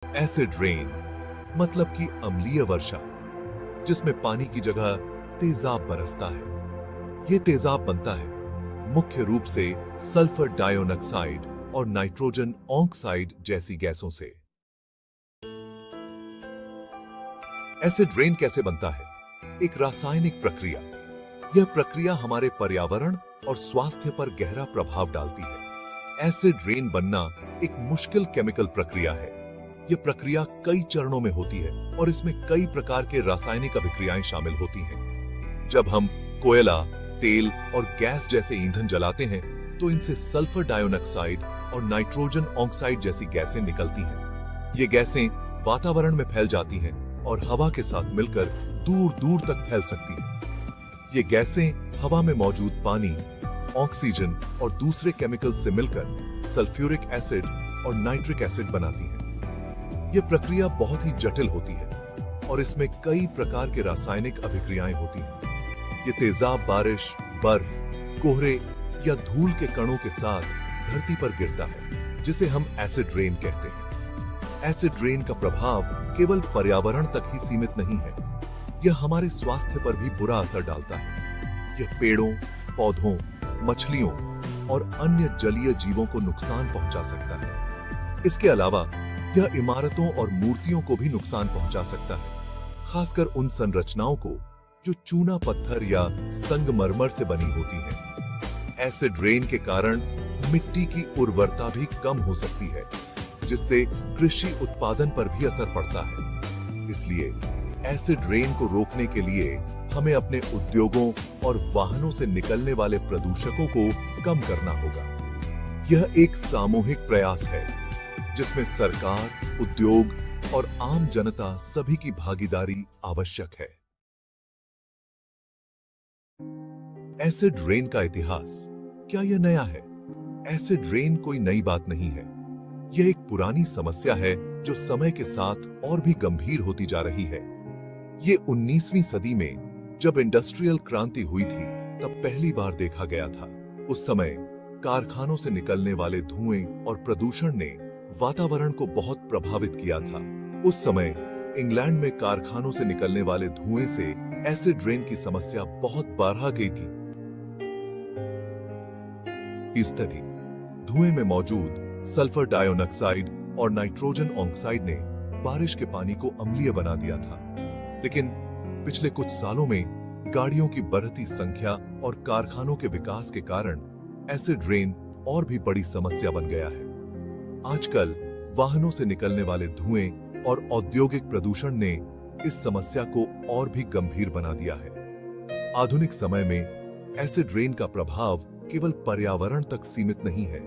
Acid rain मतलब कि अम्लीय वर्षा, जिसमें पानी की जगह तेजाब बरसता है। यह तेजाब बनता है मुख्य रूप से सल्फर डाइऑक्साइड और नाइट्रोजन ऑक्साइड जैसी गैसों से। एसिड रेन कैसे बनता है? एक रासायनिक प्रक्रिया। यह प्रक्रिया हमारे पर्यावरण और स्वास्थ्य पर गहरा प्रभाव डालती है। एसिड रेन बनना एक मुश्किल केमिकल प्रक्रिया है। यह प्रक्रिया कई चरणों में होती है और इसमें कई प्रकार के रासायनिक अभिक्रियाएं शामिल होती हैं। जब हम कोयला, तेल और गैस जैसे ईंधन जलाते हैं तो इनसे सल्फर डाइऑक्साइड और नाइट्रोजन ऑक्साइड जैसी गैसें निकलती हैं। ये गैसें वातावरण में फैल जाती हैं और हवा के साथ मिलकर दूर दूर तक फैल सकती हैं। ये गैसें हवा में मौजूद पानी, ऑक्सीजन और दूसरे केमिकल से मिलकर सल्फ्यूरिक एसिड और नाइट्रिक एसिड बनाती हैं। यह प्रक्रिया बहुत ही जटिल होती है और इसमें कई प्रकार के रासायनिक अभिक्रियाएं होती हैं। ये तेजाब बारिश, बर्फ, कोहरे या धूल के कणों के साथ धरती पर गिरता है, जिसे हम एसिड रेन कहते हैं। एसिड रेन का प्रभाव केवल पर्यावरण तक ही सीमित नहीं है, यह हमारे स्वास्थ्य पर भी बुरा असर डालता है। यह पेड़ों, पौधों, मछलियों और अन्य जलीय जीवों को नुकसान पहुंचा सकता है। इसके अलावा यह इमारतों और मूर्तियों को भी नुकसान पहुंचा सकता है, खासकर उन संरचनाओं को जो चूना पत्थर या संगमरमर से बनी होती हैं। एसिड रेन के कारण मिट्टी की उर्वरता भी कम हो सकती है, जिससे कृषि उत्पादन पर भी असर पड़ता है। इसलिए एसिड रेन को रोकने के लिए हमें अपने उद्योगों और वाहनों से निकलने वाले प्रदूषकों को कम करना होगा। यह एक सामूहिक प्रयास है जिसमें सरकार, उद्योग और आम जनता सभी की भागीदारी आवश्यक है। एसिड रेन का इतिहास, क्या यह नया है? एसिड रेन कोई नई बात नहीं है। यह एक पुरानी समस्या है जो समय के साथ और भी गंभीर होती जा रही है। ये 19वीं सदी में जब इंडस्ट्रियल क्रांति हुई थी तब पहली बार देखा गया था। उस समय कारखानों से निकलने वाले धुएं और प्रदूषण ने वातावरण को बहुत प्रभावित किया था। उस समय इंग्लैंड में कारखानों से निकलने वाले धुएं से एसिड रेन की समस्या बहुत बढ़ गई थी। स्थिति धुएं में मौजूद सल्फर डाइऑक्साइड और नाइट्रोजन ऑक्साइड ने बारिश के पानी को अम्लीय बना दिया था। लेकिन पिछले कुछ सालों में गाड़ियों की बढ़ती संख्या और कारखानों के विकास के कारण एसिड रेन और भी बड़ी समस्या बन गया है। आजकल वाहनों से निकलने वाले धुएं और औद्योगिक प्रदूषण ने इस समस्या को और भी गंभीर बना दिया है। आधुनिक समय में एसिड रेन का प्रभाव केवल पर्यावरण तक सीमित नहीं है,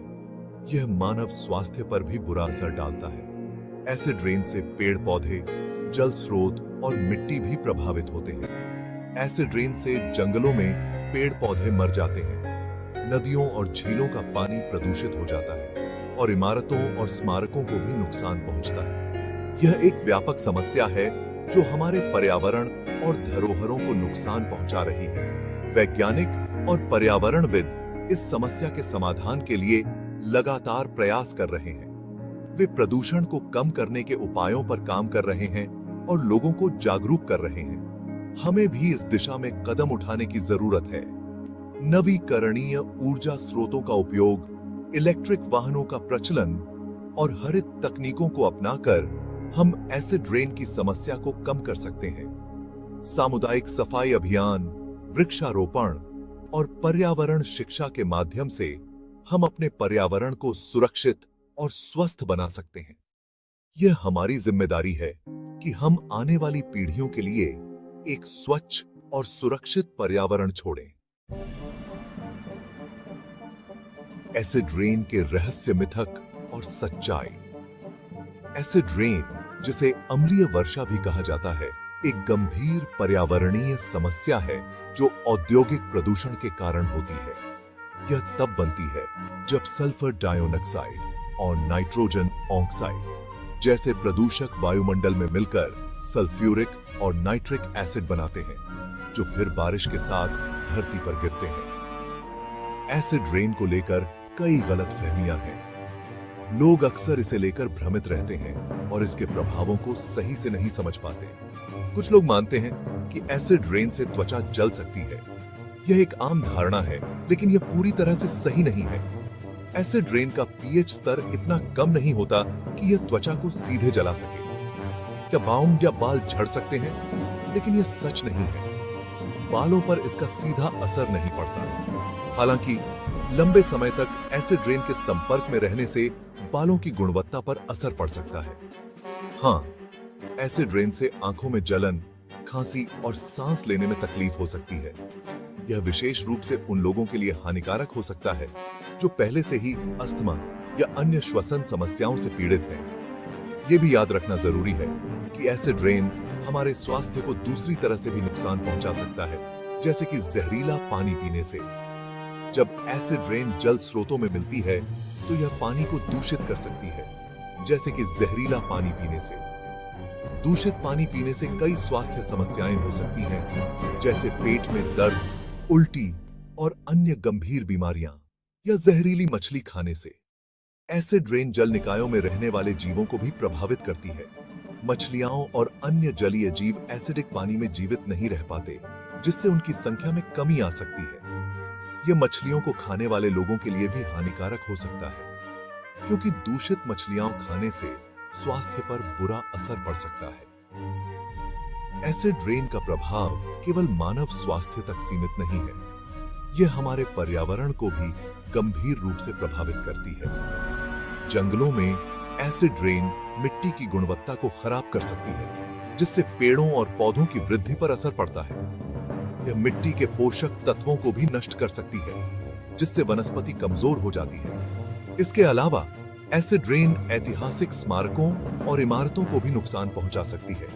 यह मानव स्वास्थ्य पर भी बुरा असर डालता है। एसिड रेन से पेड़ पौधे, जल स्रोत और मिट्टी भी प्रभावित होते हैं। एसिड रेन से जंगलों में पेड़ पौधे मर जाते हैं, नदियों और झीलों का पानी प्रदूषित हो जाता है और इमारतों और स्मारकों को भी नुकसान पहुंचता है। यह एक व्यापक समस्या है जो हमारे पर्यावरण और धरोहरों को नुकसान पहुंचा रही है। वैज्ञानिक और पर्यावरणविद इस समस्या के समाधान के लिए लगातार प्रयास कर रहे हैं। वे प्रदूषण को कम करने के उपायों पर काम कर रहे हैं और लोगों को जागरूक कर रहे हैं। हमें भी इस दिशा में कदम उठाने की जरूरत है। नवीकरणीय ऊर्जा स्रोतों का उपयोग, इलेक्ट्रिक वाहनों का प्रचलन और हरित तकनीकों को अपनाकर हम एसिड रेन की समस्या को कम कर सकते हैं। सामुदायिक सफाई अभियान, वृक्षारोपण और पर्यावरण शिक्षा के माध्यम से हम अपने पर्यावरण को सुरक्षित और स्वस्थ बना सकते हैं। यह हमारी जिम्मेदारी है कि हम आने वाली पीढ़ियों के लिए एक स्वच्छ और सुरक्षित पर्यावरण छोड़ें। एसिड रेन के रहस्य मिथक और सच्चाई। एसिड रेन, जिसे अम्लीय वर्षा भी कहा जाता है, एक गंभीर पर्यावरणीय समस्या है जो औद्योगिक प्रदूषण के कारण होती है। यह तब बनती है जब सल्फर डाइऑक्साइड और नाइट्रोजन ऑक्साइड जैसे प्रदूषक वायुमंडल में मिलकर सल्फ्यूरिक और नाइट्रिक एसिड बनाते हैं, जो फिर बारिश के साथ धरती पर गिरते हैं। एसिड रेन को लेकर कई गलतफहमियां हैं। लोग अक्सर इसे लेकर भ्रमित रहते हैं और इसके प्रभावों को सही से नहीं समझ पाते। कुछ लोग मानते हैं कि एसिड रेन से त्वचा जल सकती है। यह एक आम धारणा है, लेकिन यह पूरी तरह से सही नहीं है। एसिड रेन का पीएच स्तर इतना कम नहीं होता कि यह त्वचा को सीधे जला सके। क्या बाउंड या बाल झड़ सकते हैं? लेकिन यह सच नहीं है। बालों पर इसका सीधा असर नहीं पड़ता। हालांकि लंबे समय तक एसिड रेन के संपर्क में रहने से बालों की गुणवत्ता पर असर पड़ सकता है। हाँ, एसिड रेन से आंखों में जलन, खांसी और सांस लेने में तकलीफ हो सकती है। यह विशेष रूप से उन लोगों के लिए हानिकारक हो सकता है जो पहले से ही अस्थमा या अन्य श्वसन समस्याओं से पीड़ित हैं। यह भी याद रखना जरूरी है कि एसिड रेन हमारे स्वास्थ्य को दूसरी तरह से भी नुकसान पहुंचा सकता है, जैसे कि जहरीला पानी पीने से। जब एसिड रेन जल स्रोतों में मिलती है तो यह पानी को दूषित कर सकती है, जैसे कि जहरीला पानी पीने से। दूषित पानी पीने से कई स्वास्थ्य समस्याएं हो सकती हैं, जैसे पेट में दर्द, उल्टी और अन्य गंभीर बीमारियां, या जहरीली मछली खाने से। एसिड रेन जल निकायों में रहने वाले जीवों को भी प्रभावित करती है। मछलियां और अन्य जलीय जीव एसिडिक पानी में जीवित नहीं रह पाते, जिससे उनकी संख्या में कमी आ सकती है। यह मछलियों को खाने वाले लोगों के लिए भी हानिकारक हो सकता है, क्योंकि दूषित मछलियां खाने से स्वास्थ्य पर बुरा असर पड़ सकता है। एसिड रेन का प्रभाव केवल मानव स्वास्थ्य तक सीमित नहीं है, यह हमारे पर्यावरण को भी गंभीर रूप से प्रभावित करती है। जंगलों में एसिड रेन मिट्टी की गुणवत्ता को खराब कर सकती है, जिससे पेड़ों और पौधों की वृद्धि पर असर पड़ता है। यह मिट्टी के पोषक तत्वों को भी नष्ट कर सकती है, जिससे वनस्पति कमजोर हो जाती है। इसके अलावा एसिड रेन ऐतिहासिक स्मारकों और इमारतों को भी नुकसान पहुंचा सकती है।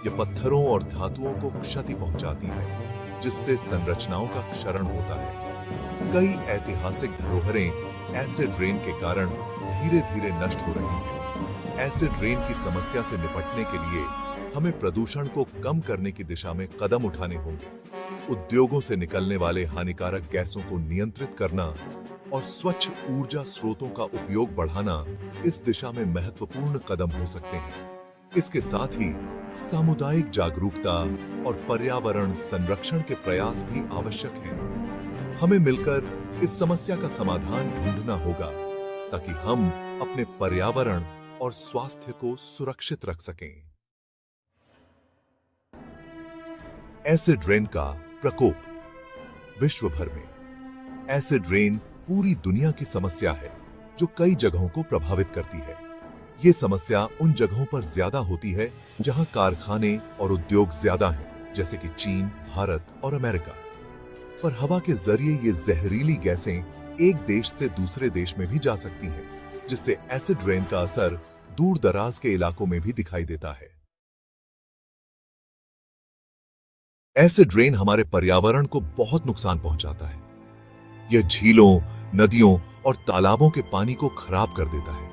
यह पत्थरों और धातुओं को क्षति पहुंचाती है, जिससे संरचनाओं का क्षरण होता है। कई ऐतिहासिक धरोहरें एसिड रेन के कारण धीरे धीरे नष्ट हो रही हैं। एसिड रेन की समस्या से निपटने के लिए हमें प्रदूषण को कम करने की दिशा में कदम उठाने होंगे। उद्योगों से निकलने वाले हानिकारक गैसों को नियंत्रित करना और स्वच्छ ऊर्जा स्रोतों का उपयोग बढ़ाना इस दिशा में महत्वपूर्ण कदम हो सकते हैं। इसके साथ ही सामुदायिक जागरूकता और पर्यावरण संरक्षण के प्रयास भी आवश्यक हैं। हमें मिलकर इस समस्या का समाधान ढूंढना होगा, ताकि हम अपने पर्यावरण और स्वास्थ्य को सुरक्षित रख सकें। एसिड रेन का प्रकोप। विश्व भर में एसिड रेन पूरी दुनिया की समस्या है, जो कई जगहों को प्रभावित करती है। ये समस्या उन जगहों पर ज्यादा होती है जहां कारखाने और उद्योग ज्यादा हैं, जैसे कि चीन, भारत और अमेरिका। पर हवा के जरिए ये जहरीली गैसें एक देश से दूसरे देश में भी जा सकती हैं, जिससे एसिड रेन का असर दूर दराज के इलाकों में भी दिखाई देता है। एसिड रेन हमारे पर्यावरण को बहुत नुकसान पहुंचाता है। यह झीलों, नदियों और तालाबों के पानी को खराब कर देता है,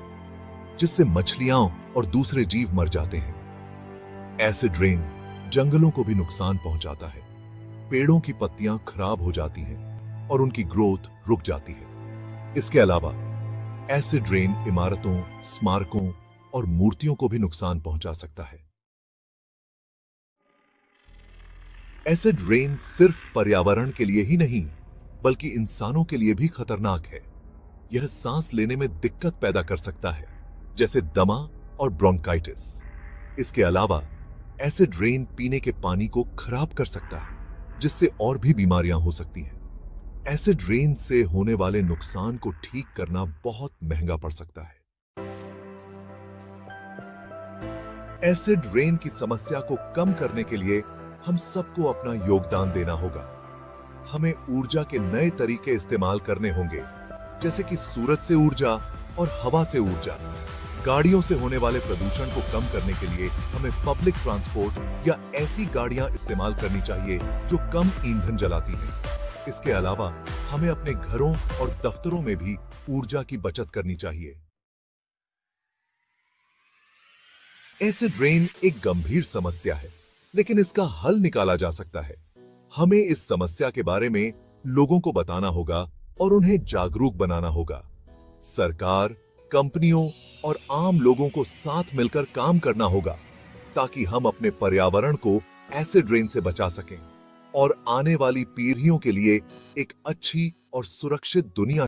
जिससे मछलियां और दूसरे जीव मर जाते हैं। एसिड रेन जंगलों को भी नुकसान पहुंचाता है। पेड़ों की पत्तियां खराब हो जाती हैं और उनकी ग्रोथ रुक जाती है। इसके अलावा एसिड रेन इमारतों, स्मारकों और मूर्तियों को भी नुकसान पहुंचा सकता है। एसिड रेन सिर्फ पर्यावरण के लिए ही नहीं, बल्कि इंसानों के लिए भी खतरनाक है। यह सांस लेने में दिक्कत पैदा कर सकता है, जैसे दमा और ब्रोंकाइटिस। इसके अलावा एसिड रेन पीने के पानी को खराब कर सकता है, जिससे और भी बीमारियां हो सकती हैं। एसिड रेन से होने वाले नुकसान को ठीक करना बहुत महंगा पड़ सकता है। एसिड रेन की समस्या को कम करने के लिए हम सबको अपना योगदान देना होगा। हमें ऊर्जा के नए तरीके इस्तेमाल करने होंगे, जैसे कि सूरज से ऊर्जा और हवा से ऊर्जा। गाड़ियों से होने वाले प्रदूषण को कम करने के लिए हमें पब्लिक ट्रांसपोर्ट या ऐसी गाड़ियां इस्तेमाल करनी चाहिए जो कम ईंधन जलाती हैं। इसके अलावा हमें अपने घरों और दफ्तरों में भी ऊर्जा की बचत करनी चाहिए। एसिड रेन एक गंभीर समस्या है, लेकिन इसका हल निकाला जा सकता है। हमें इस समस्या के बारे में लोगों को बताना होगा और उन्हें जागरूक बनाना होगा। सरकार, कंपनियों और आम लोगों को साथ मिलकर काम करना होगा ताकि हम अपने पर्यावरण को एसिड रेन से बचा सकें और आने वाली पीढ़ियों के लिए एक अच्छी और सुरक्षित दुनिया